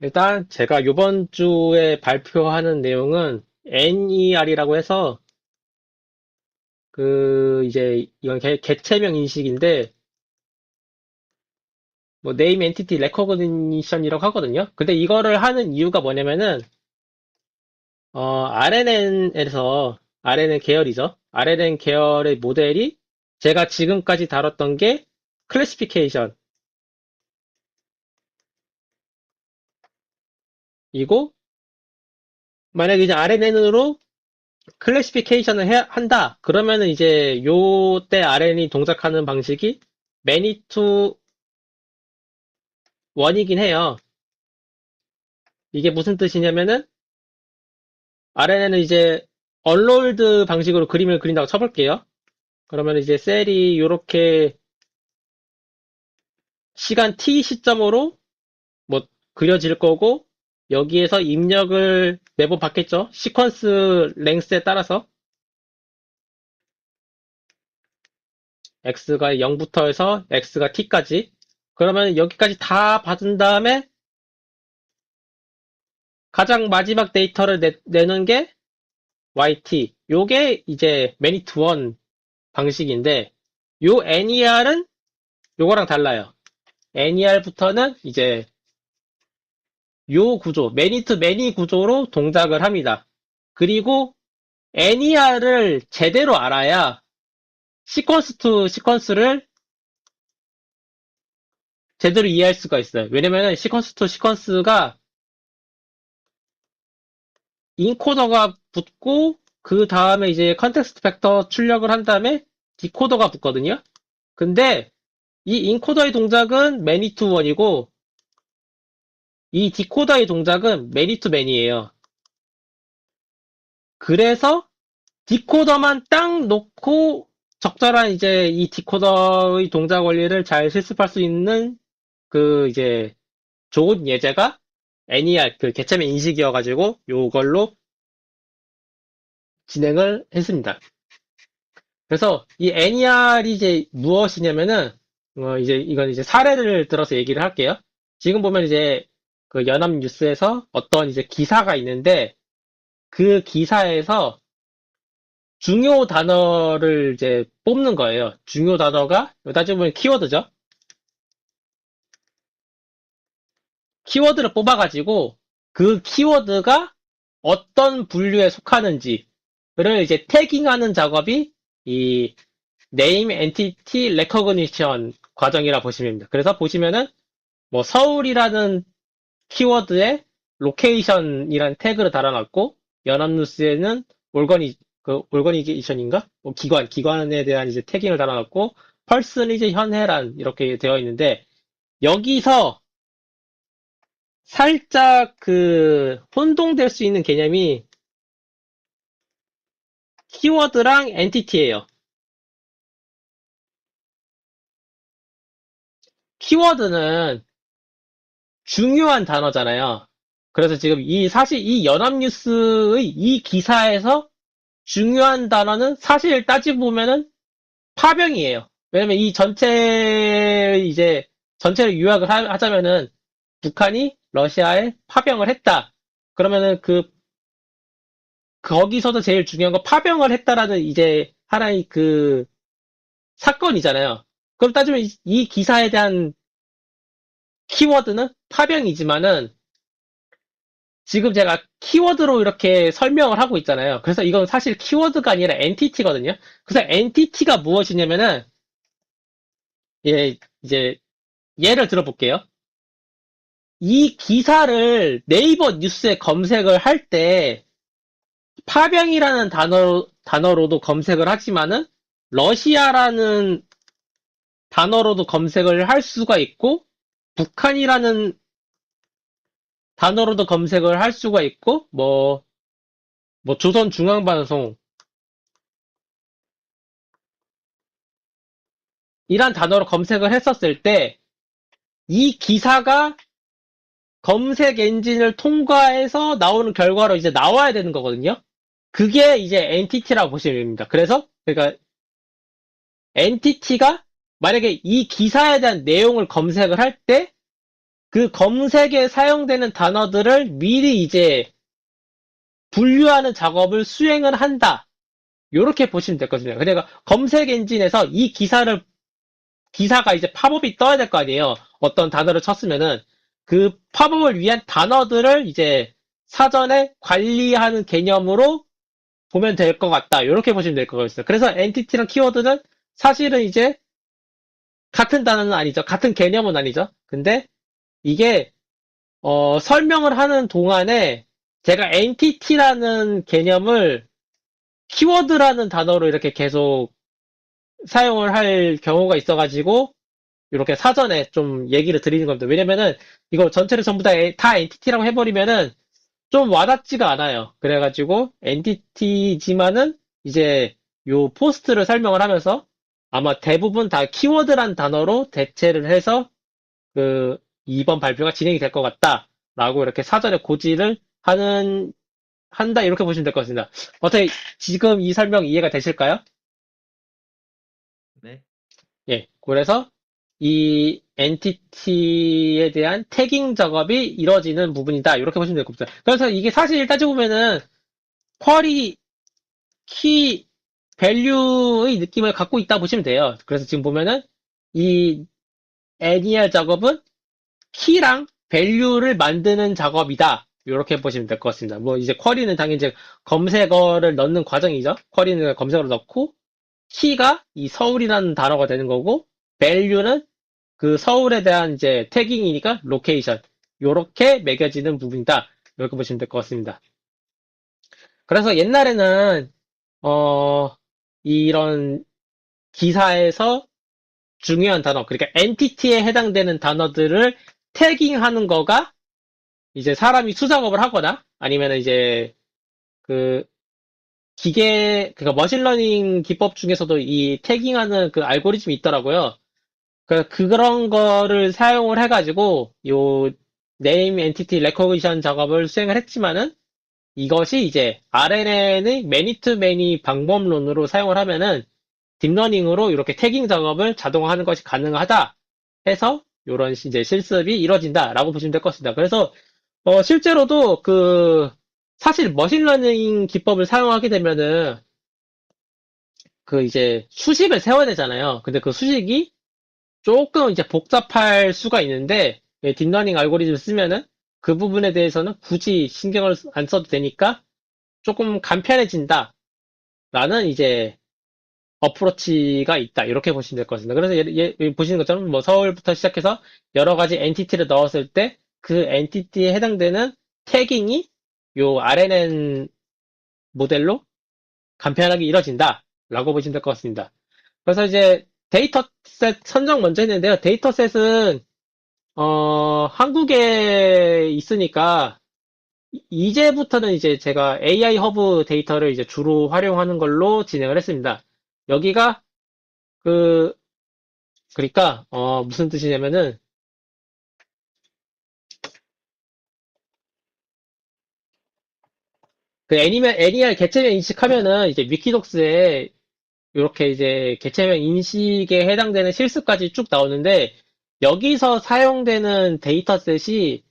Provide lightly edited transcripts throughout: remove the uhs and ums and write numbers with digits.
일단 제가 이번 주에 발표하는 내용은 NER이라고 해서 이제 이건 객체명 인식인데 뭐 네임 엔티티 레코그니션이라고 하거든요. 근데 이거를 하는 이유가 뭐냐면은 RNN에서 RNN 계열이죠. RNN 계열의 모델이 제가 지금까지 다뤘던 게 클래시피케이션이고 만약에 이제 RNN으로 클래시피케이션을 한다. 그러면은 이제 요때 RN이 동작하는 방식이 many to one이긴 해요. 이게 무슨 뜻이냐면은 RNN은 이제 언롤드 방식으로 그림을 그린다고 쳐볼게요. 그러면 이제 셀이 요렇게 시간 t 시점으로 뭐 그려질 거고 여기에서 입력을 매번 받겠죠. 시퀀스 랭스에 따라서 x가 0부터 해서 x가 t까지 그러면 여기까지 다 받은 다음에 가장 마지막 데이터를 내는 게 YT. 요게 이제 many to one 방식인데, 요 NER은 요거랑 달라요. NER부터는 이제 요 구조, many to many 구조로 동작을 합니다. 그리고 NER를 제대로 알아야 시퀀스 투 시퀀스를 제대로 이해할 수가 있어요. 왜냐면은 시퀀스 투 시퀀스가 인코더가 붙고 그 다음에 이제 컨텍스트 벡터 출력을 한 다음에 디코더가 붙거든요. 근데 이 인코더의 동작은 many to one이고 이 디코더의 동작은 many to many예요. 그래서 디코더만 딱 놓고 적절한 이제 이 디코더의 동작 원리를 잘 실습할 수 있는 이제 좋은 예제가 NER 그 개체명 인식이어가지고 요걸로 진행을 했습니다. 그래서 이 NER이 이제 무엇이냐면은 이제 이건 이제 사례를 들어서 얘기를 할게요. 지금 보면 이제 그 연합뉴스에서 어떤 이제 기사가 있는데 그 기사에서 중요 단어를 이제 뽑는 거예요. 중요 단어가 따지고 보면 키워드죠. 키워드를 뽑아가지고 그 키워드가 어떤 분류에 속하는지를 이제 태깅하는 작업이 이 Name Entity Recognition 과정이라 보시면 됩니다. 그래서 보시면은 뭐 서울이라는 키워드에 로케이션이라는 태그를 달아놨고 연합뉴스에는 올거니제이션인가? 뭐 기관에 대한 이제 태깅을 달아놨고 펄슨이제 현해란 이렇게 되어 있는데 여기서 살짝 혼동될 수 있는 개념이 키워드랑 엔티티예요. 키워드는 중요한 단어잖아요. 그래서 지금 사실 이 연합뉴스의 이 기사에서 중요한 단어는 사실 따지고 보면은 파병이에요. 왜냐면 이 전체를 요약을 하자면은 북한이 러시아에 파병을 했다. 그러면은 거기서도 제일 중요한 건 파병을 했다라는 이제 하나의 사건이잖아요. 그럼 따지면 이 기사에 대한 키워드는 파병이지만은 지금 제가 키워드로 이렇게 설명을 하고 있잖아요. 그래서 이건 사실 키워드가 아니라 엔티티거든요. 그래서 엔티티가 무엇이냐면은 이제 예를 들어볼게요. 이 기사를 네이버 뉴스에 검색을 할 때 파병이라는 단어로도 검색을 하지만은 러시아라는 단어로도 검색을 할 수가 있고 북한이라는 단어로도 검색을 할 수가 있고 뭐 조선중앙방송 이란 단어로 검색을 했었을 때 이 기사가 검색 엔진을 통과해서 나오는 결과로 이제 나와야 되는 거거든요. 그게 이제 엔티티라고 보시면 됩니다. 그래서 그러니까 엔티티가 만약에 이 기사에 대한 내용을 검색을 할 때 그 검색에 사용되는 단어들을 미리 이제 분류하는 작업을 수행을 한다. 이렇게 보시면 될 거거든요. 그러니까 검색 엔진에서 이 기사가 이제 팝업이 떠야 될 거 아니에요. 어떤 단어를 쳤으면은 그 팝업을 위한 단어들을 이제 사전에 관리하는 개념으로 보면 될 것 같다. 이렇게 보시면 될 것 같아요. 그래서 엔티티랑 키워드는 사실은 이제 같은 단어는 아니죠. 같은 개념은 아니죠. 근데 이게 설명을 하는 동안에 제가 엔티티라는 개념을 키워드라는 단어로 이렇게 계속 사용을 할 경우가 있어가지고 이렇게 사전에 좀 얘기를 드리는 겁니다. 왜냐면은 이거 전체를 전부 다 엔티티라고 해버리면은 좀 와닿지가 않아요. 그래가지고 엔티티지만은 이제 요 포스트를 설명을 하면서 아마 대부분 다 키워드란 단어로 대체를 해서 그 이번 발표가 진행이 될 것 같다라고 이렇게 사전에 고지를 한다 이렇게 보시면 될 것 같습니다. 어떻게 지금 이 설명 이해가 되실까요? 네. 예. 그래서 이 엔티티에 대한 태깅 작업이 이루어지는 부분이다. 이렇게 보시면 될 것 같습니다. 그래서 이게 사실 따지고 보면은 쿼리 키 밸류의 느낌을 갖고 있다 보시면 돼요. 그래서 지금 보면은 이 NER 작업은 키랑 밸류를 만드는 작업이다. 이렇게 보시면 될 것 같습니다. 뭐 이제 쿼리는 당연히 이제 검색어를 넣는 과정이죠. 쿼리는 검색어를 넣고 키가 이 서울이라는 단어가 되는 거고 밸류는 그 서울에 대한 이제 태깅이니까 로케이션 요렇게 매겨지는 부분이다. 이렇게 보시면 될 것 같습니다. 그래서 옛날에는 어 이런 기사에서 중요한 단어 그러니까 엔티티에 해당되는 단어들을 태깅하는 거가 이제 사람이 수작업을 하거나 아니면 이제 그 그러니까 머신러닝 기법 중에서도 이 태깅하는 그 알고리즘이 있더라고요. 그런 거를 사용을 해가지고 요 네임 엔티티 레코기션 작업을 수행을 했지만은 이것이 이제 RNN의 매니 투 매니 방법론으로 사용을 하면은 딥러닝으로 이렇게 태깅 작업을 자동화하는 것이 가능하다 해서 이런 이제 실습이 이루어진다라고 보시면 될 것 같습니다. 그래서 실제로도 사실 머신러닝 기법을 사용하게 되면은 그 이제 수식을 세워야 되잖아요. 근데 그 수식이 조금 이제 복잡할 수가 있는데 딥러닝 알고리즘 쓰면은 그 부분에 대해서는 굳이 신경을 안 써도 되니까 조금 간편해진다라는 이제 어프로치가 있다 이렇게 보시면 될 것 같습니다. 그래서 보시는 것처럼 뭐 서울부터 시작해서 여러 가지 엔티티를 넣었을 때 그 엔티티에 해당되는 태깅이 요 RNN 모델로 간편하게 이루어진다라고 보시면 될 것 같습니다. 그래서 이제 데이터셋 선정 먼저 했는데요. 데이터셋은 한국에 있으니까 이제부터는 이제 제가 AI 허브 데이터를 이제 주로 활용하는 걸로 진행을 했습니다. 여기가 그 그러니까 무슨 뜻이냐면은 그 애니얼 개체명 인식하면은 이제 위키독스에 이렇게 이제 개체명 인식에 해당되는 실수까지 쭉 나오는데 여기서 사용되는 데이터셋이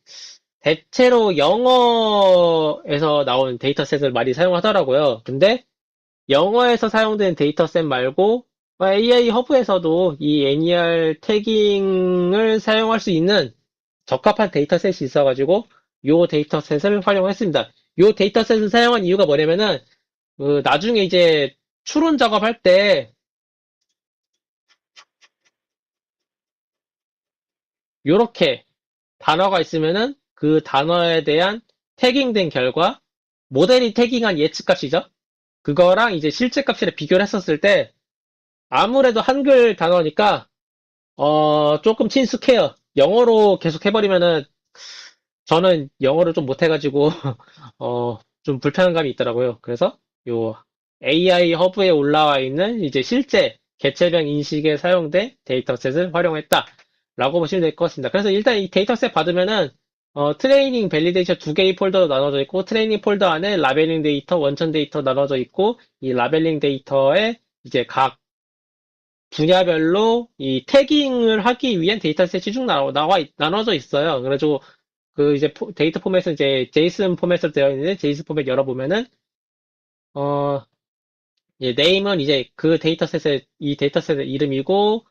대체로 영어에서 나온 데이터셋을 많이 사용하더라고요. 근데 영어에서 사용되는 데이터셋 말고 AI 허브에서도 이 NER 태깅을 사용할 수 있는 적합한 데이터셋이 있어가지고 요 데이터셋을 활용했습니다. 요 데이터셋을 사용한 이유가 뭐냐면은 나중에 이제 추론 작업할 때 요렇게 단어가 있으면은 그 단어에 대한 태깅된 결과 모델이 태깅한 예측값이죠. 그거랑 이제 실제 값이랑 비교를 했었을 때 아무래도 한글 단어니까 조금 친숙해요. 영어로 계속 해버리면은 저는 영어를 좀 못해가지고 좀 불편한 감이 있더라고요. 그래서 요 AI 허브에 올라와 있는 이제 실제 개체명 인식에 사용된 데이터셋을 활용했다라고 보시면 될 것 같습니다. 그래서 일단 이 데이터셋 받으면은 트레이닝, 밸리데이션 두 개의 폴더로 나눠져 있고 트레이닝 폴더 안에 라벨링 데이터, 원천 데이터 나눠져 있고 이 라벨링 데이터에 이제 각 분야별로 이 태깅을 하기 위한 데이터셋이 쭉 나눠져 있어요. 그래가지고 그 이제 데이터 포맷은 이제 제이슨 포맷으로 되어 있는데 제이슨 포맷 열어보면은 어 name은 이제 그 데이터셋의 이 데이터셋의 이름이고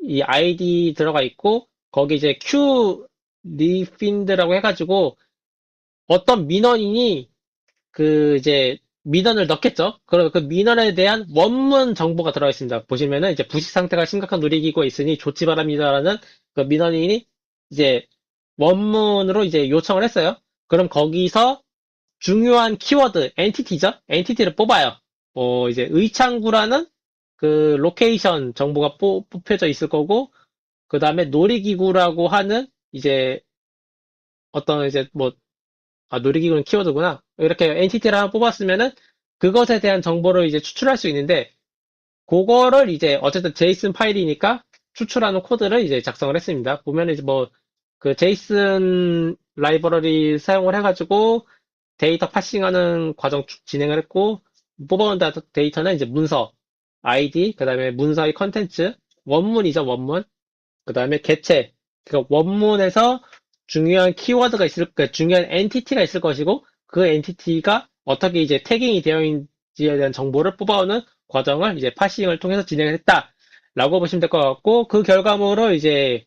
이 id 들어가 있고 거기 이제 q refind라고 해가지고 어떤 민원인이 그 이제 민원을 넣겠죠. 그럼 그 민원에 대한 원문 정보가 들어가 있습니다. 보시면은 이제 부식 상태가 심각한 누리기구가 있으니 조치 바랍니다라는 그 민원인이 이제 원문으로 이제 요청을 했어요. 그럼 거기서 중요한 키워드, 엔티티죠? 엔티티를 뽑아요. 이제 의창구라는 그 로케이션 정보가 뽑혀져 있을 거고, 그 다음에 놀이기구라고 하는 이제 어떤 이제 놀이기구는 키워드구나. 이렇게 엔티티를 하나 뽑았으면은 그것에 대한 정보를 이제 추출할 수 있는데, 그거를 이제 어쨌든 제이슨 파일이니까 추출하는 코드를 이제 작성을 했습니다. 보면 이제 그 제이슨 라이브러리 사용을 해가지고 데이터 파싱하는 과정 진행을 했고, 뽑아온 데이터는 이제 문서, 아이디, 그 다음에 문서의 컨텐츠, 원문이죠, 원문. 그 다음에 개체, 그 원문에서 중요한 키워드가 중요한 엔티티가 있을 것이고, 그 엔티티가 어떻게 이제 태깅이 되어 있는지에 대한 정보를 뽑아오는 과정을 이제 파싱을 통해서 진행을 했다. 라고 보시면 될 것 같고, 그 결과물을 이제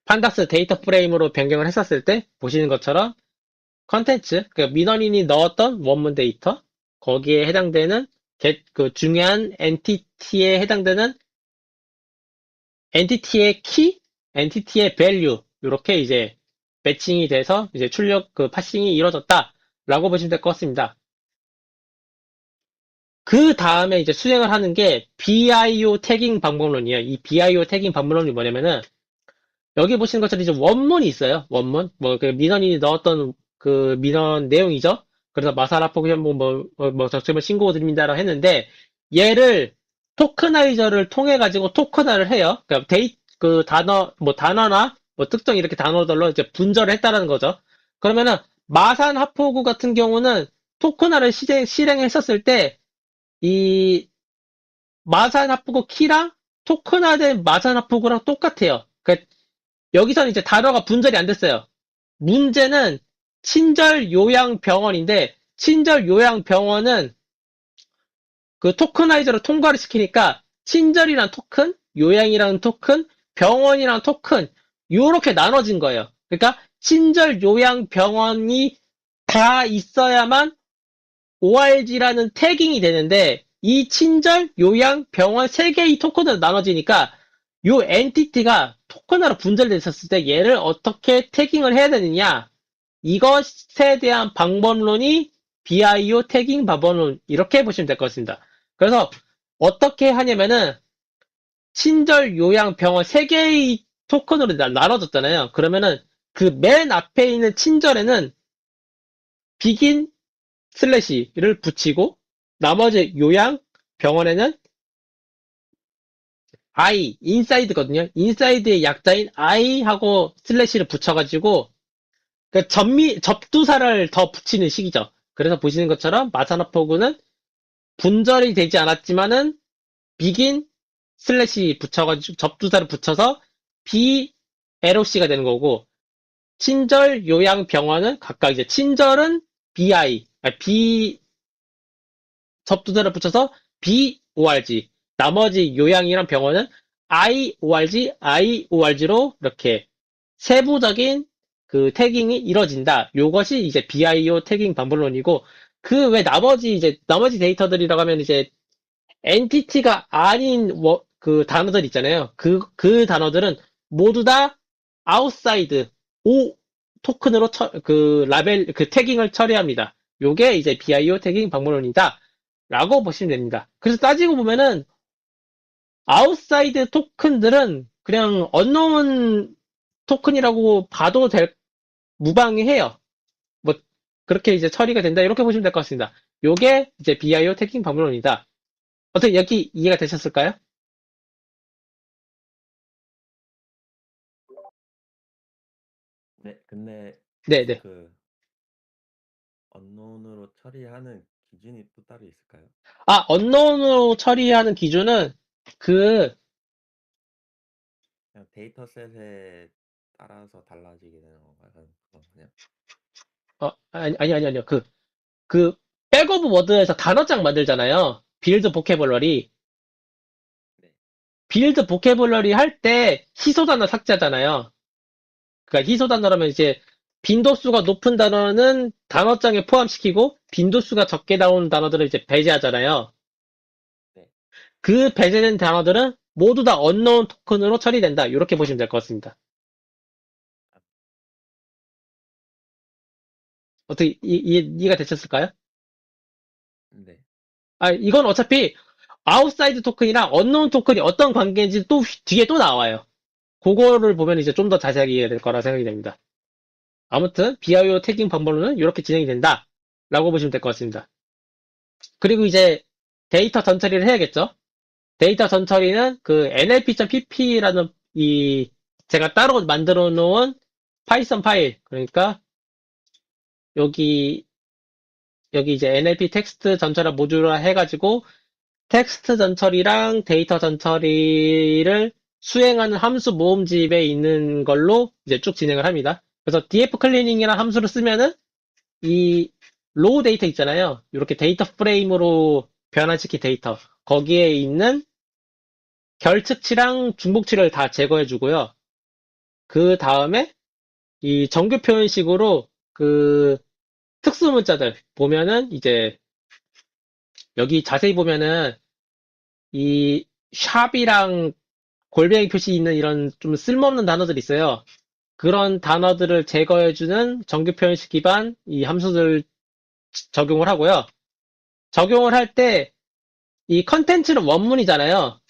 판다스 데이터 프레임으로 변경을 했었을 때, 보시는 것처럼 컨텐츠, 그 민원인이 넣었던 원문 데이터, 거기에 해당되는 그 중요한 엔티티에 해당되는 엔티티의 키, 엔티티의 밸류, 이렇게 이제 매칭이 돼서 이제 출력 그 파싱이 이루어졌다라고 보시면 될 것 같습니다. 그 다음에 이제 수행을 하는 게 BIO 태깅 방법론이에요. 이 BIO 태깅 방법론이 뭐냐면은 여기 보시는 것처럼 이제 원문이 있어요. 원문. 그 민원인이 넣었던 그 민원 내용이죠. 그래서 마사라포 현무 적점을 신고 드립니다라고 했는데 얘를 토크나이저를 통해 가지고 토큰화를 해요. 그러니까 그 단어나 특정 이렇게 단어들로 이제 분절을 했다는 거죠. 그러면은 마산 하포구 같은 경우는 토큰화를 실행했었을 때 이 마산 하포구 키랑 토큰화된 마산 하포구랑 똑같아요. 그러니까 여기서는 이제 단어가 분절이 안 됐어요. 문제는 친절 요양 병원인데 친절 요양 병원은 그 토커나이저로 통과를 시키니까 친절이란 토큰, 요양이라는 토큰, 병원이란 토큰 요렇게 나눠진 거예요. 그러니까 친절 요양 병원이 다 있어야만 ORG라는 태깅이 되는데 이 친절 요양 병원 세 개의 토큰으로 나눠지니까 요 엔티티가 토큰으로 분절돼 있었을 때 얘를 어떻게 태깅을 해야 되느냐 이것에 대한 방법론이 BIO 태깅 방법론 이렇게 보시면 될 것 같습니다. 그래서 어떻게 하냐면은 친절 요양 병원 세 개의 토큰으로 나눠졌잖아요. 그러면은 그 맨 앞에 있는 친절에는 비긴 슬래시를 붙이고 나머지 요양 병원에는 I 인사이드거든요. 인사이드의 약자인 I하고 슬래시를 붙여가지고 그 접두사를 더 붙이는 식이죠. 그래서 보시는 것처럼 마사나포구는 분절이 되지 않았지만은 비긴 슬래시 붙여가지고 접두사를 붙여서 BLOC가 되는 거고 친절 요양 병원은 각각 이제 친절은 BI, B 접두사를 붙여서 BORG 나머지 요양이랑 병원은 IORG, IORG로 이렇게 세부적인 그 태깅이 이루어진다. 요것이 이제 BIO 태깅 방법론이고 그 외 나머지 데이터들이라고 하면 이제 엔티티가 아닌 그 단어들 있잖아요. 그 단어들은 모두 다 outside O 토큰으로 그 라벨 그 태깅을 처리합니다. 요게 이제 BIO 태깅 방법론이다. 라고 보시면 됩니다. 그래서 따지고 보면은 아웃사이드 토큰들은 그냥 언노운 토큰이라고 봐도 무방해요. 뭐 그렇게 이제 처리가 된다 이렇게 보시면 될 것 같습니다. 요게 이제 BIO 태깅 방법론이다. 어떻게 여기 이해가 되셨을까요? 네, 근데 혹시 네네. 그 언론으로 처리하는 기준이 또 따로 있을까요? 언노운으로 처리하는 기준은 그, 그냥 데이터셋에 따라서 달라지게 되는 건가요? 그건 그냥. 아니요. 그, 백오브 워드에서 단어장 만들잖아요. 빌드 보캐블러리. 네. 빌드 보캐블러리 할 때 희소 단어 삭제하잖아요. 그러니까 희소 단어라면 이제 빈도수가 높은 단어는 단어장에 포함시키고 빈도수가 적게 나오는 단어들을 이제 배제하잖아요. 네. 그 배제된 단어들은 모두 다 언노운 토큰으로 처리된다. 이렇게 보시면 될 것 같습니다. 아, 어떻게 이해가 되셨을까요? 네. 이건 어차피 아웃사이드 토큰이랑 언노운 토큰이 어떤 관계인지 또 뒤에 또 나와요. 그거를 보면 이제 좀 더 자세하게 이해될 거라 생각이 됩니다. 아무튼 BIO 태깅 방법로는 이렇게 진행이 된다. 라고 보시면 될 것 같습니다. 그리고 이제 데이터 전처리를 해야겠죠? 데이터 전처리는 그 nlp.pp라는 이 제가 따로 만들어 놓은 파이썬 파일, 그러니까 여기 이제 NLP 텍스트 전처리 모듈화 해가지고 텍스트 전처리랑 데이터 전처리를 수행하는 함수 모음집에 있는 걸로 이제 쭉 진행을 합니다. 그래서 df 클리닝이라는 함수를 쓰면은 이 로우 데이터 있잖아요. 이렇게 데이터 프레임으로 변환시킨 데이터. 거기에 있는 결측치랑 중복치를 다 제거해 주고요. 그 다음에 이 정규 표현식으로 그 특수 문자들 보면은 이제 여기 자세히 보면은 이 샵이랑 골뱅이 표시 있는 이런 좀 쓸모없는 단어들이 있어요. 그런 단어들을 제거해주는 정규 표현식 기반 이 함수들 적용을 하고요. 적용을 할 때 이 컨텐츠는 원문이잖아요.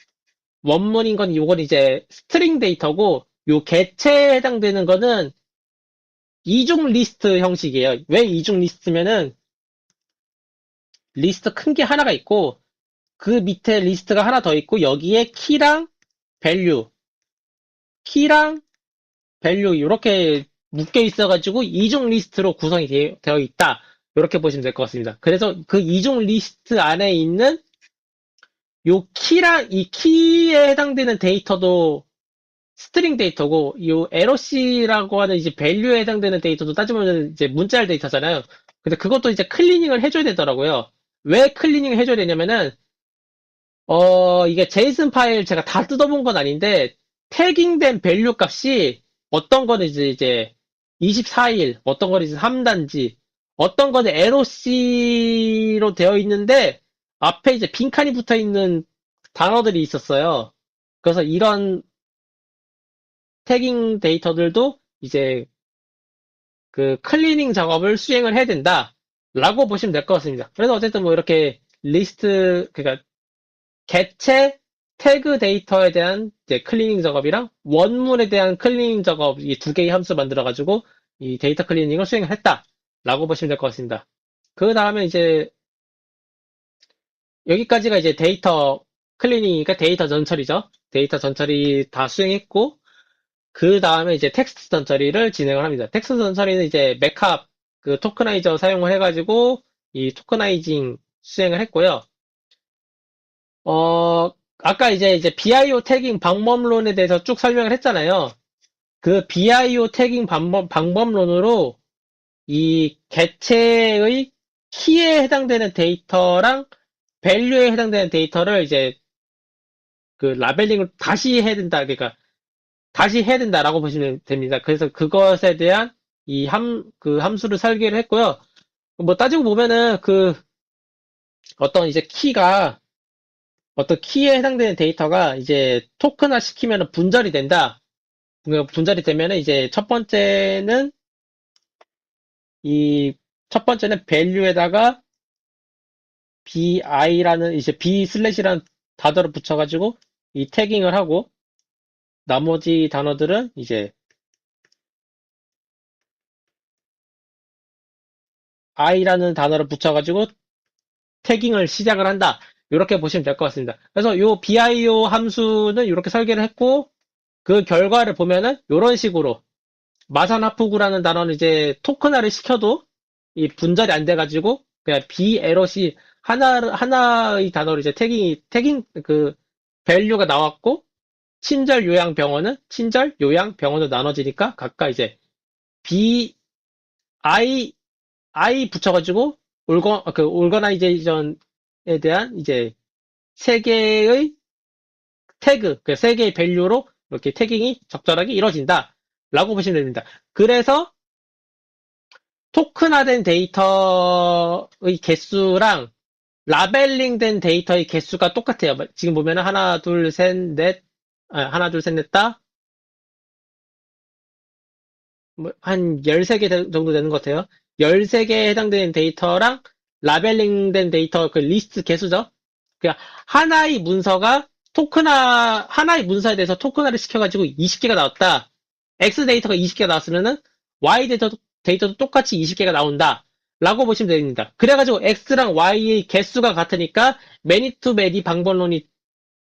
원문인 건 이건 이제 스트링 데이터고 요 개체에 해당되는 거는 이중 리스트 형식이에요. 왜 이중 리스트면은 리스트 큰 게 하나가 있고 그 밑에 리스트가 하나 더 있고 여기에 키랑 밸류, 키랑 밸류 이렇게 묶여 있어가지고 이중 리스트로 구성이 되어 있다. 이렇게 보시면 될 것 같습니다. 그래서 그 이중 리스트 안에 있는 요 키랑 이 키에 해당되는 데이터도 스트링 데이터고 요 LOC라고 하는 이제 밸류에 해당되는 데이터도 따지면 이제 문자열 데이터잖아요. 근데 그것도 이제 클리닝을 해줘야 되더라고요. 왜 클리닝을 해줘야 되냐면은 이게 제이슨 파일 제가 다 뜯어본 건 아닌데 태깅된 밸류 값이 어떤 거는 이제 24일, 어떤 거는 이제 3단지, 어떤 거는 LOC로 되어 있는데 앞에 이제 빈칸이 붙어 있는 단어들이 있었어요. 그래서 이런 태깅 데이터들도 이제 그 클리닝 작업을 수행을 해야 된다라고 보시면 될 것 같습니다. 그래서 어쨌든 뭐 이렇게 리스트 그러니까 개체 태그 데이터에 대한 이제 클리닝 작업이랑 원문에 대한 클리닝 작업 이 두 개의 함수 만들어 가지고 이 데이터 클리닝을 수행을 했다라고 보시면 될 것 같습니다. 그 다음에 이제 여기까지가 이제 데이터 클리닝이니까 데이터 전처리죠. 데이터 전처리 다 수행했고 그 다음에 이제 텍스트 전처리를 진행을 합니다. 텍스트 전처리는 이제 맥캅 그 토크나이저 사용을 해가지고 이 토크나이징 수행을 했고요. 아까 이제 BIO 태깅 방법론에 대해서 쭉 설명을 했잖아요. 그 BIO 태깅 방법론으로 이 개체의 키에 해당되는 데이터랑 밸류에 해당되는 데이터를 이제 그 라벨링을 다시 해야 된다. 그러니까 다시 해야 된다라고 보시면 됩니다. 그래서 그것에 대한 그 함수를 설계를 했고요. 뭐 따지고 보면은 그 어떤 이제 키가 어떤 키에 해당되는 데이터가 이제 토큰화 시키면 분절이 된다. 분절이 되면 이제 이 첫 번째는 value에다가 bi라는 이제 b 슬래시라는 단어를 붙여가지고 이 태깅을 하고 나머지 단어들은 이제 i라는 단어를 붙여가지고 태깅을 시작을 한다. 이렇게 보시면 될 것 같습니다. 그래서 요 bio 함수는 이렇게 설계를 했고 그 결과를 보면은 이런 식으로 마산하프구라는 단어는 이제 토큰화를 시켜도 이 분절이 안 돼가지고 그냥 BLOC 하나의 단어로 이제 태깅 그 밸류가 나왔고, 친절 요양병원은 친절 요양병원으로 나눠지니까 각각 이제 B, I 붙여가지고 올거나이제이션에 대한 이제 세 개의 태그, 그 세 개의 밸류로 이렇게 태깅이 적절하게 이루어진다. 라고 보시면 됩니다. 그래서 토큰화된 데이터의 개수랑 라벨링된 데이터의 개수가 똑같아요. 지금 보면은 하나, 둘, 셋, 넷, 하나, 둘, 셋, 넷, 다, 한 13개 정도 되는 것 같아요. 13개에 해당되는 데이터랑 라벨링된 데이터 그 리스트 개수죠. 그러니까 하나의 문서에 대해서 토큰화를 시켜가지고 20개가 나왔다. X 데이터가 20개가 나왔으면은 Y 데이터도 똑같이 20개가 나온다. 라고 보시면 됩니다. 그래가지고 X랑 Y의 개수가 같으니까 many to many 방법론이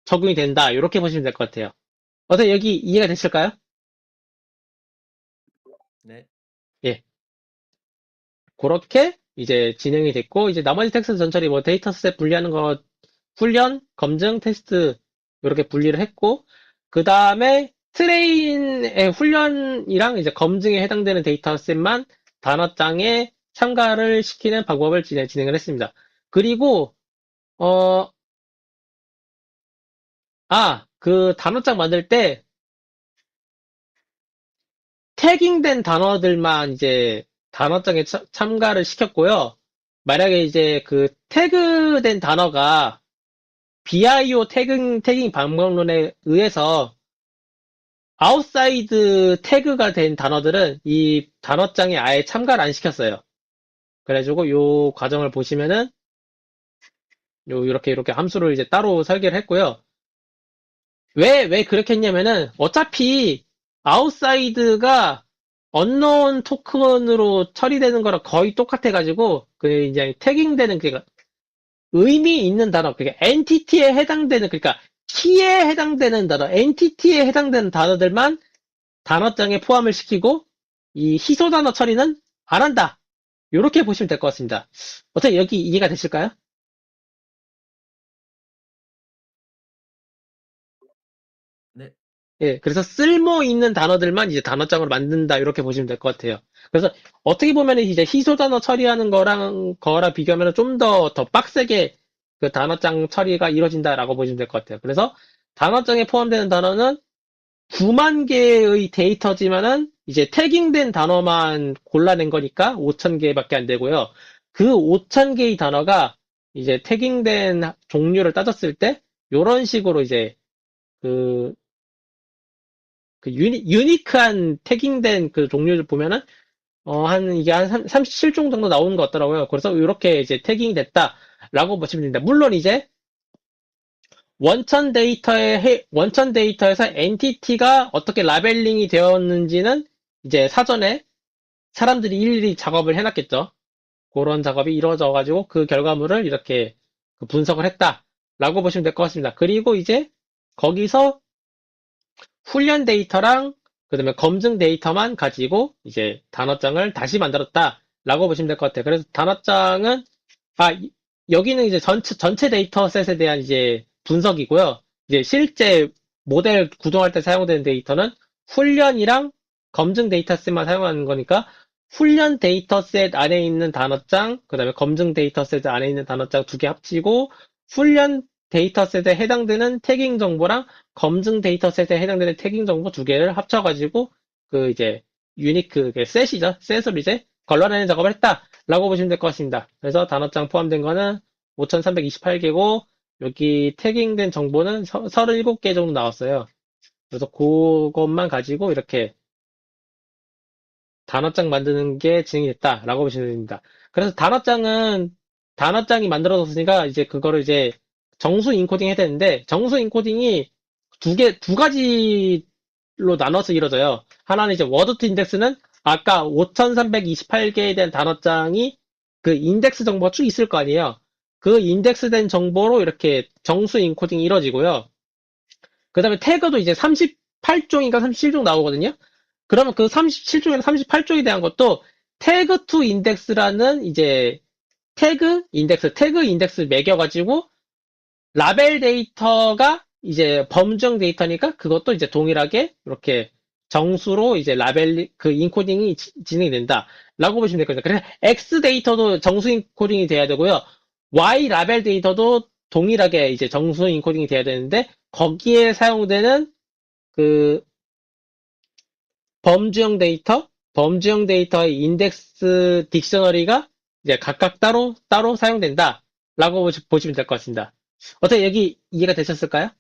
적용이 된다. 이렇게 보시면 될 것 같아요. 어때 여기 이해가 되실까요? 네. 예. 그렇게 이제 진행이 됐고, 이제 나머지 텍스트 전처리 뭐 데이터셋 분리하는 거 훈련, 검증, 테스트 이렇게 분리를 했고, 그 다음에 트레인의 훈련이랑 이제 검증에 해당되는 데이터셋만 단어장에 참가를 시키는 방법을 진행을 했습니다. 그리고 어, 그 단어장 만들 때 태깅된 단어들만 이제 단어장에 참가를 시켰고요. 만약에 이제 그 태그된 단어가 BIO 태깅 방법론에 의해서 아웃사이드 태그가 된 단어들은 이 단어장에 아예 참가를 안 시켰어요. 그래가지고 요 과정을 보시면은 이렇게 함수를 이제 따로 설계를 했고요. 왜 그렇게 했냐면은 어차피 아웃사이드가 언노운 토큰으로 처리되는 거랑 거의 똑같아가지고 그 이제 태깅되는 그 의미 있는 단어, 그러니까 엔티티에 해당되는, 그러니까 키에 해당되는 단어, 엔티티에 해당되는 단어들만 단어장에 포함을 시키고 이 희소 단어 처리는 안 한다. 이렇게 보시면 될 것 같습니다. 어떻게 여기 이해가 되실까요? 네. 예, 그래서 쓸모 있는 단어들만 이제 단어장으로 만든다. 이렇게 보시면 될 것 같아요. 그래서 어떻게 보면 이제 희소 단어 처리하는 거랑 비교하면 좀 더 빡세게 그 단어장 처리가 이루어진다라고 보시면 될 것 같아요. 그래서 단어장에 포함되는 단어는 9만 개의 데이터지만은 이제 태깅된 단어만 골라낸 거니까 5천 개밖에 안 되고요. 그 5천 개의 단어가 이제 태깅된 종류를 따졌을 때 이런 식으로 이제 그, 그 유니크한 태깅된 그 종류를 보면은 이게 한 37종 정도 나오는 것 같더라고요. 그래서 이렇게 이제 태깅이 됐다라고 보시면 됩니다. 물론 이제 원천 데이터에서 엔티티가 어떻게 라벨링이 되었는지는 이제 사전에 사람들이 일일이 작업을 해놨겠죠. 그런 작업이 이루어져가지고 그 결과물을 이렇게 그 분석을 했다라고 보시면 될 것 같습니다. 그리고 이제 거기서 훈련 데이터랑 그다음에 검증 데이터만 가지고 이제 단어장을 다시 만들었다라고 보시면 될 것 같아요. 그래서 단어장은 여기는 이제 전체 데이터셋에 대한 이제 분석이고요. 이제 실제 모델 구동할 때 사용되는 데이터는 훈련이랑 검증 데이터셋만 사용하는 거니까 훈련 데이터셋 안에 있는 단어장, 그 다음에 검증 데이터셋 안에 있는 단어장 두 개 합치고 훈련 데이터셋에 해당되는 태깅 정보랑 검증 데이터셋에 해당되는 태깅 정보 두 개를 합쳐가지고 그 이제 유니크 셋이죠. 셋으로 이제 걸러내는 작업을 했다라고 보시면 될 것 같습니다. 그래서 단어장 포함된 거는 5328개고 여기 태깅된 정보는 37개 정도 나왔어요. 그래서 그것만 가지고 이렇게 단어장 만드는 게 진행이 됐다라고 보시면 됩니다. 그래서 단어장이 만들어졌으니까 이제 그거를 이제 정수 인코딩 해야 되는데 정수 인코딩이 두 가지로 나눠서 이루어져요. 하나는 이제 워드2 인덱스는 아까 5328개에 대한 단어장이 그 인덱스 정보가 쭉 있을 거 아니에요. 그 인덱스된 정보로 이렇게 정수 인코딩이 이루어지고요. 그 다음에 태그도 이제 38종인가 37종 나오거든요. 그러면 그 37종이나 38종에 대한 것도 태그 투 인덱스라는 이제 태그 인덱스 매겨가지고 라벨 데이터가 이제 범주형 데이터니까 그것도 이제 동일하게 이렇게 정수로 이제 라벨 그 인코딩이 진행이 된다라고 보시면 될 거죠. 그래서 X 데이터도 정수 인코딩이 돼야 되고요. Y 라벨 데이터도 동일하게 이제 정수 인코딩이 돼야 되는데 거기에 사용되는 그 범주형 데이터의 인덱스 딕셔너리가 이제 각각 따로 사용된다라고 보시면 될 것 같습니다. 어떻게 여기 이해가 되셨을까요?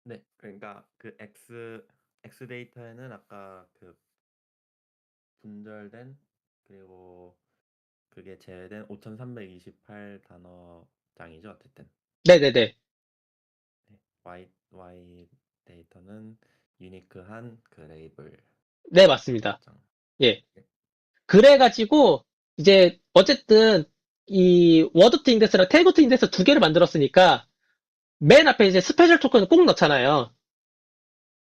네, 그러니까 그 X 데이터에는 아까 그 분절된 그리고 그게 제외된 5328 단어장이죠, 어쨌든. 네네네. 네, Y 데이터는 유니크한 그 레이블 네, 맞습니다. 장. 예. 네, 그래가지고, 이제, 어쨌든, 이 워드2 인덱스랑 태그2 인덱스 두 개를 만들었으니까, 맨 앞에 이제 스페셜 토큰을 꼭 넣잖아요.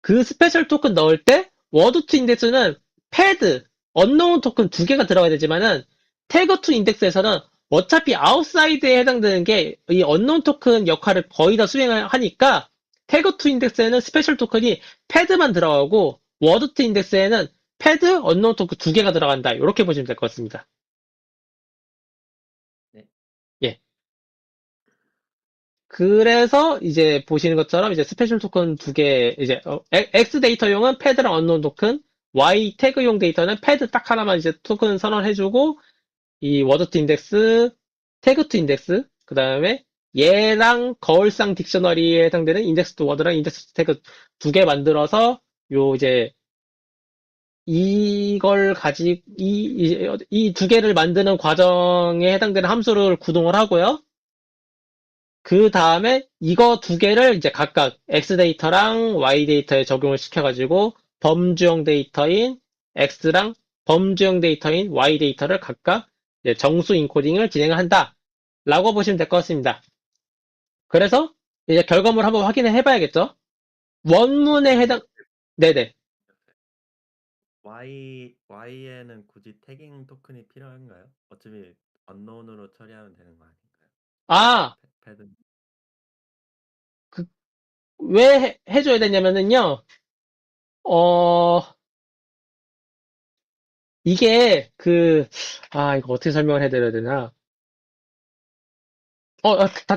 그 스페셜 토큰 넣을 때, 워드2 인덱스는 패드, 언노운 토큰 두 개가 들어가야 되지만은, 태그2 인덱스에서는 어차피 아웃사이드에 해당되는 게, 이 언노운 토큰 역할을 거의 다 수행을 하니까, 태그2 인덱스에는 스페셜 토큰이 패드만 들어가고, 워드2 인덱스에는 패드, 언노운 토큰 두 개가 들어간다. 이렇게 보시면 될 것 같습니다. 네, 예. 그래서 이제 보시는 것처럼 이제 스페셜 토큰 두 개, 이제 X 데이터용은 패드랑 언노운 토큰, Y 태그용 데이터는 패드 딱 하나만 이제 토큰 선언해주고, 이 워드2 인덱스, 태그2 인덱스, 그 다음에 얘랑 거울상 딕셔너리에 해당되는 인덱스 두 워드랑 인덱스 태그 두 개 만들어서 요 이제 이걸 이 두 개를 만드는 과정에 해당되는 함수를 구동을 하고요. 그 다음에 이거 두 개를 이제 각각 X 데이터랑 Y 데이터에 적용을 시켜가지고 범주형 데이터인 X랑 범주형 데이터인 Y 데이터를 각각 이제 정수 인코딩을 진행을 한다. 라고 보시면 될 것 같습니다. 그래서 이제 결과물 한번 확인을 해봐야겠죠? 원문에 그러면 해당, 네네. Y에는 굳이 태깅 토큰이 필요한가요? 어차피 언노운으로 처리하면 되는 거 아닌가요? 아, 패드. 그, 왜 해줘야 되냐면은요, 어, 이게 이거 어떻게 설명을 해드려야 되나?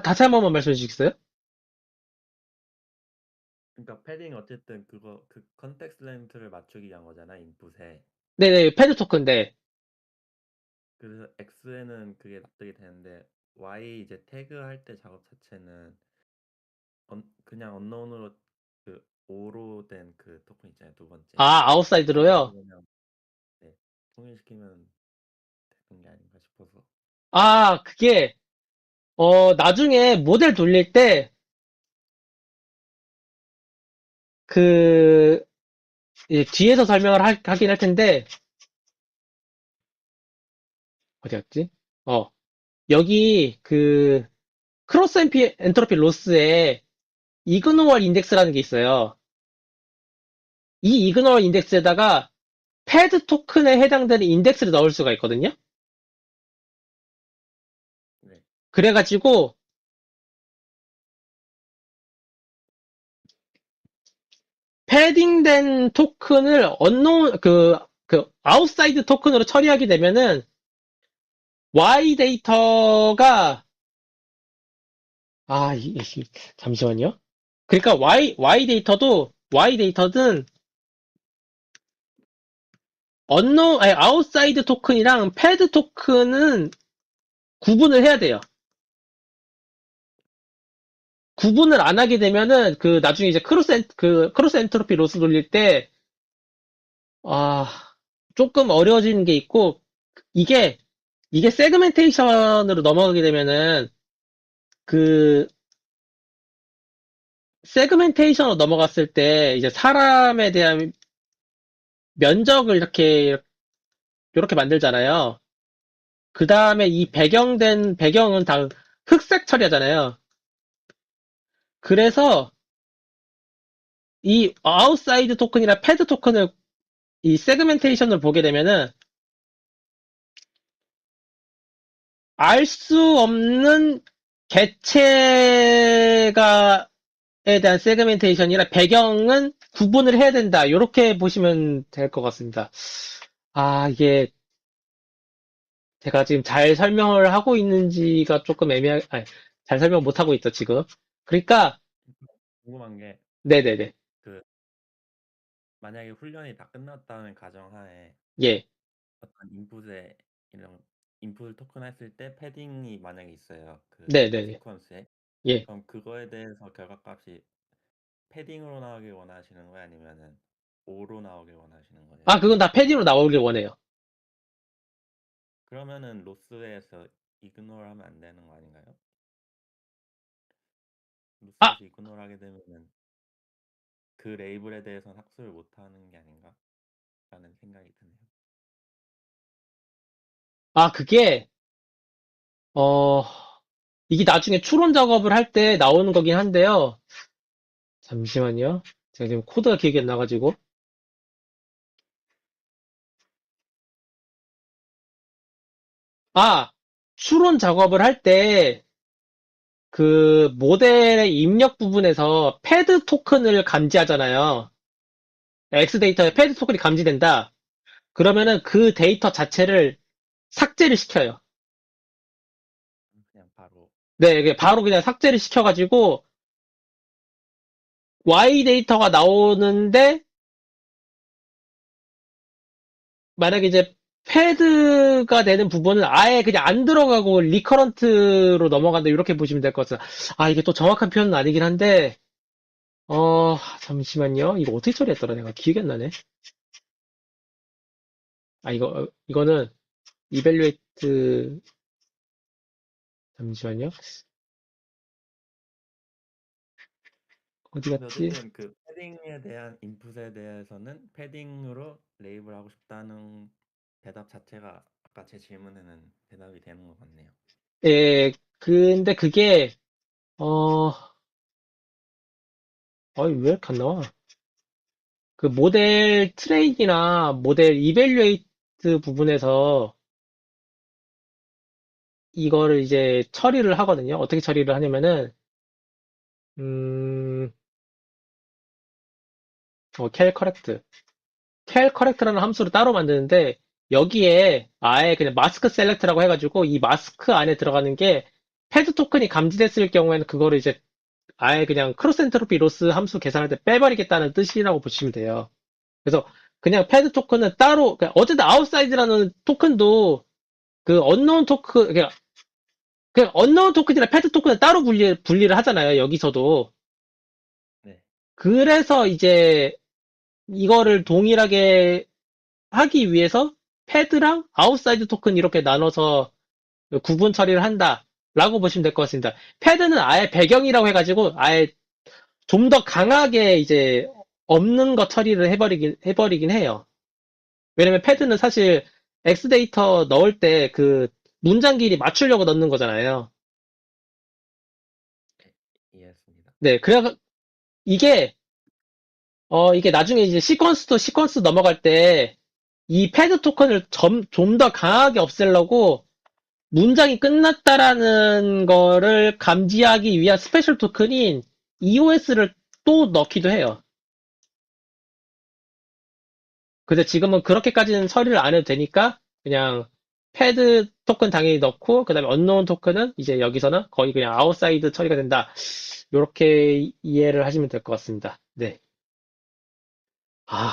다시 한 번만 말씀해 주시겠어요? 그러니까 패딩 어쨌든 그거 그 컨텍스트 렌트를 맞추기 위한 거잖아, 인풋에. 네네, 패드 토큰인데, 그래서 X에는 그게 납득이 되는데 Y 이제 태그 할 때 작업 자체는 그냥 언노운으로 그 O로 된 그 토큰 있잖아요, 두 번째. 그걸로 아웃사이드로요? 그냥 네, 통일시키면 되는 게 아닌가 싶어서. 그게, 나중에 모델 돌릴 때, 그, 뒤에서 설명을 하긴 할 텐데, 어디였지? 어, 여기, 크로스 엔트로피 로스에 이그노얼 인덱스라는 게 있어요. 이 이그노얼 인덱스에다가 패드 토큰에 해당되는 인덱스를 넣을 수가 있거든요? 네, 그래가지고, 패딩된 토큰을 아웃사이드 토큰으로 처리하게 되면은, Y 데이터가, 잠시만요. 그러니까 Y 데이터든, 아웃사이드 토큰이랑 패드 토큰은 구분을 해야 돼요. 구분을 안 하게 되면은, 나중에 이제 크로스 엔트로피 로스 돌릴 때, 아, 조금 어려워지는 게 있고, 이게, 이게 세그멘테이션으로 넘어가게 되면은, 그, 세그멘테이션으로 넘어갔을 때, 이제 사람에 대한 면적을 이렇게 만들잖아요. 그 다음에 이 배경은 다 흑색 처리하잖아요. 그래서 이 아웃사이드 토큰이나 패드 토큰을 이 세그멘테이션을 보게 되면은 알 수 없는 객체가 에 대한 세그멘테이션이라 배경은 구분을 해야 된다. 이렇게 보시면 될 것 같습니다. 아, 이게 제가 지금 잘 설명을 하고 있는지가 조금 아니, 잘 설명 못 하고 있죠, 지금. 그러니까, 궁금한 게 네네네. 그 만약에 훈련이 다 끝났다는 가정하에 예, 어떤 인풋에 이런 인풋 토큰 했을 때 패딩이 만약에 있어요. 그 네네네. 시퀀스에. 예. 그럼 그거에 대해서 결과값이 패딩으로 나오길 원하시는 거예요? 아니면은 O로 나오길 원하시는 거예요? 아, 그건 다 패딩으로 나오길 원해요. 그러면은 로스에서 이그노를 하면 안 되는 거 아닌가요? 아, 로스에서 이그노를 하게 되면은 그 레이블에 대해서는 학습을 못 하는 게 아닌가? 라는 생각이 드네요. 그게, 어, 이게 나중에 추론 작업을 할 때 나오는 거긴 한데요. 잠시만요. 제가 지금 코드가 기억이 안 나가지고. 아, 추론 작업을 할 때, 그 모델의 입력 부분에서 패드 토큰을 감지하잖아요. X 데이터에 네. 패드 토큰이 감지된다. 그러면은 그 데이터 자체를 삭제를 시켜요. 그냥 바로 네, 이게 바로 그냥 삭제를 시켜가지고 Y 데이터가 나오는데 만약에 이제 패드가 되는 부분은 아예 그냥 안 들어가고 리커런트로 넘어간다 이렇게 보시면 될 것 같아요. 아, 이게 또 정확한 표현은 아니긴 한데 잠시만요. 이거 어떻게 처리했더라 내가 기억이 안 나네. 이거는 이벨루에이트 잠시만요. 어디 근데 갔지? 어쨌든 그 패딩에 대한 인풋에 대해서는 패딩으로 레이블하고 싶다는 대답 자체가 아까 제 질문에는 대답이 되는 것 같네요. 예, 근데 그게 어, 왜 이렇게 안 나와? 그 모델 트레인이나 모델 이벨루에이트 부분에서 이거를 이제 처리를 하거든요. 어떻게 처리를 하냐면은 음, cal correct. cal correct라는 함수를 따로 만드는데 여기에 아예 그냥 마스크 셀렉트라고 해가지고 이 마스크 안에 들어가는 게 패드 토큰이 감지됐을 경우에는 그거를 이제 아예 그냥 크로스 엔트로피 로스 함수 계산할 때 빼버리겠다는 뜻이라고 보시면 돼요. 그래서 그냥 패드 토큰은 따로 그냥 어쨌든 아웃사이드라는 토큰도 그 언노운 토큰 그냥 언노운 토큰이나 패드 토큰은 따로 분리를 하잖아요. 여기서도. 네. 그래서 이제 이거를 동일하게 하기 위해서 패드랑 아웃사이드 토큰 이렇게 나눠서 구분 처리를 한다라고 보시면 될 것 같습니다. 패드는 아예 배경이라고 해가지고 아예 좀 더 강하게 이제 없는 거 처리를 해버리긴 해요. 왜냐면 패드는 사실 X 데이터 넣을 때 그 문장 길이 맞추려고 넣는 거잖아요. 네, 이해했습니다. 네, 이게, 이게 나중에 이제 시퀀스 넘어갈 때 이 패드 토큰을 좀 더 강하게 없애려고 문장이 끝났다라는 거를 감지하기 위한 스페셜 토큰인 EOS를 또 넣기도 해요. 근데 지금은 그렇게까지는 처리를 안 해도 되니까 그냥 패드 토큰 당연히 넣고 그다음에 언노운 토큰은 이제 여기서는 거의 그냥 아웃사이드 처리가 된다. 이렇게 이해를 하시면 될 것 같습니다. 네. 아,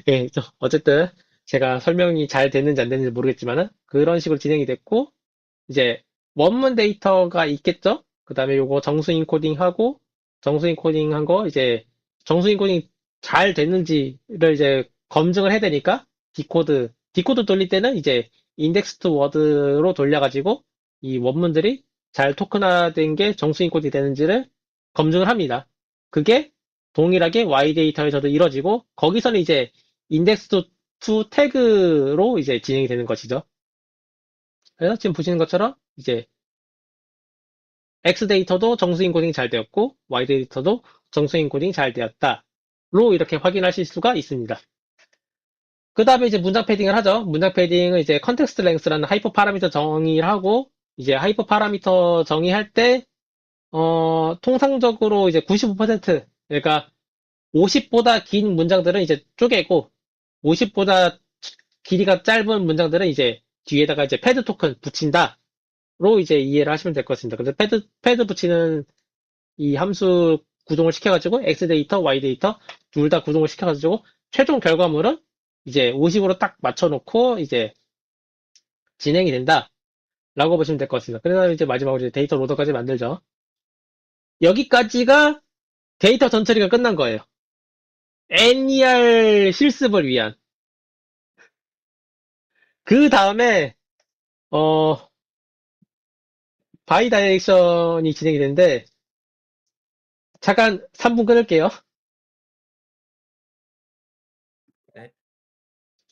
예, 어쨌든 제가 설명이 잘 됐는지 안 됐는지 모르겠지만은 그런 식으로 진행이 됐고 이제 원문 데이터가 있겠죠? 그 다음에 요거 정수 인코딩하고 정수 인코딩한 거 이제 정수 인코딩 잘 됐는지를 이제 검증을 해야 되니까 디코드 돌릴 때는 이제 인덱스드 워드로 돌려가지고 이 원문들이 잘 토큰화된 게 정수 인코딩 되는지를 검증을 합니다. 그게 동일하게 Y 데이터에서도 이루어지고 거기서는 이제 인덱스드 to 태그로 이제 진행이 되는 것이죠. 그래서 지금 보시는 것처럼 이제 X 데이터도 정수 인코딩 잘 되었고 Y 데이터도 정수 인코딩 잘 되었다로 이렇게 확인하실 수가 있습니다. 그 다음에 이제 문장 패딩을 하죠. 문장 패딩은 이제 컨텍스트 랭스라는 하이퍼 파라미터 정의를 하고, 이제 하이퍼 파라미터 정의할 때, 통상적으로 이제 95%, 그러니까 50보다 긴 문장들은 이제 쪼개고, 50보다 길이가 짧은 문장들은 이제 뒤에다가 이제 패드 토큰 붙인다로 이제 이해를 하시면 될 것 같습니다. 그래서 패드 붙이는 이 함수 구동을 시켜가지고 X 데이터, Y 데이터 둘 다 구동을 시켜가지고 최종 결과물은 이제 50으로 딱 맞춰놓고 이제 진행이 된다라고 보시면 될 것 같습니다. 그래서 이제 마지막으로 이제 데이터 로더까지 만들죠. 여기까지가 데이터 전처리가 끝난 거예요. NER 실습을 위한. 그 다음에 어 바이다이렉션이 진행이 되는데 잠깐 3분 끊을게요.